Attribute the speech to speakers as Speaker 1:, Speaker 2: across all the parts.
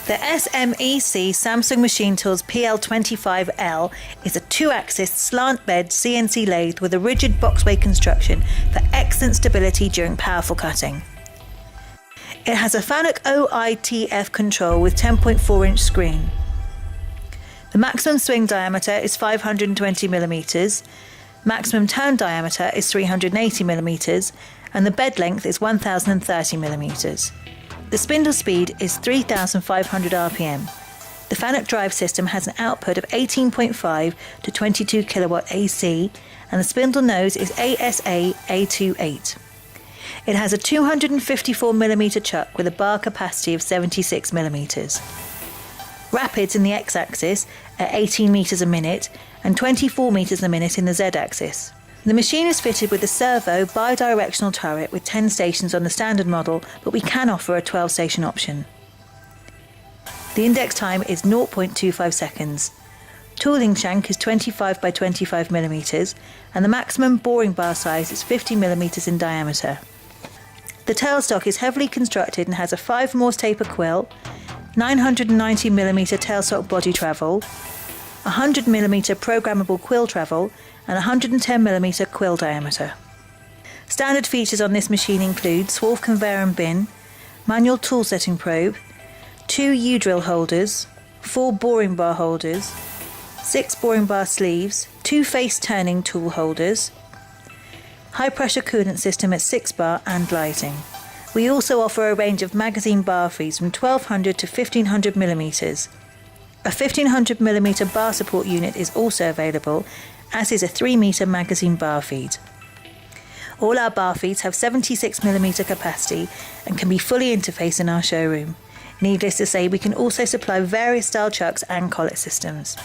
Speaker 1: The SMEC Samsung Machine Tools PL25L is a 2-axis slant bed CNC lathe with a rigid boxway construction for excellent stability during powerful cutting. It has a FANUC OITF control with 10.4-inch screen. The maximum swing diameter is 520mm, maximum turn diameter is 380mm, and the bed length is 1030mm. The spindle speed is 3,500 RPM. The FANUC drive system has an output of 18.5 to 22 kilowatt AC, and the spindle nose is ASA A28. It has a 254mm chuck with a bar capacity of 76mm. Rapids in the x-axis at 18 meters a minute and 24 meters a minute in the z-axis. The machine is fitted with a servo bi-directional turret with 10 stations on the standard model, but we can offer a 12-station option. The index time is 0.25 seconds. Tooling shank is 25 by 25 millimeters, and the maximum boring bar size is 50 millimeters in diameter. The tailstock is heavily constructed and has a 5 Morse taper quill, 990mm tailstock body travel, 100mm programmable quill travel, and 110mm quill diameter. Standard features on this machine include swarf conveyor and bin, manual tool setting probe, 2 U-drill holders, 4 boring bar holders, 6 boring bar sleeves, 2 face turning tool holders, high pressure coolant system at 6 bar and lighting. We also offer a range of magazine bar feeds from 1200 to 1500mm. A 1500mm bar support unit is also available, as is a 3-meter magazine bar feed. All our bar feeds have 76mm capacity and can be fully interfaced in our showroom. Needless to say, we can also supply various style chucks and collet systems.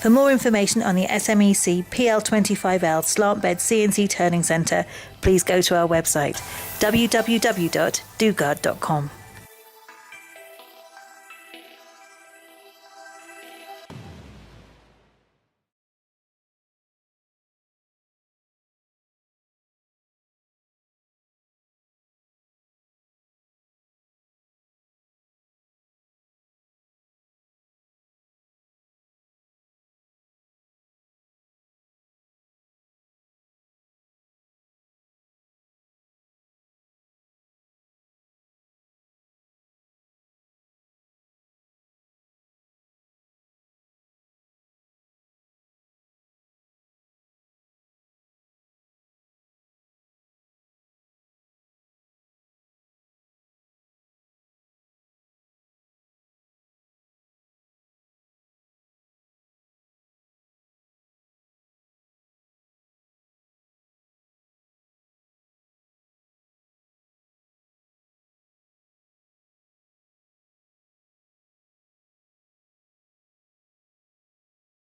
Speaker 1: For more information on the SMEC PL25L Slant Bed CNC Turning Centre, please go to our website www.dugard.com.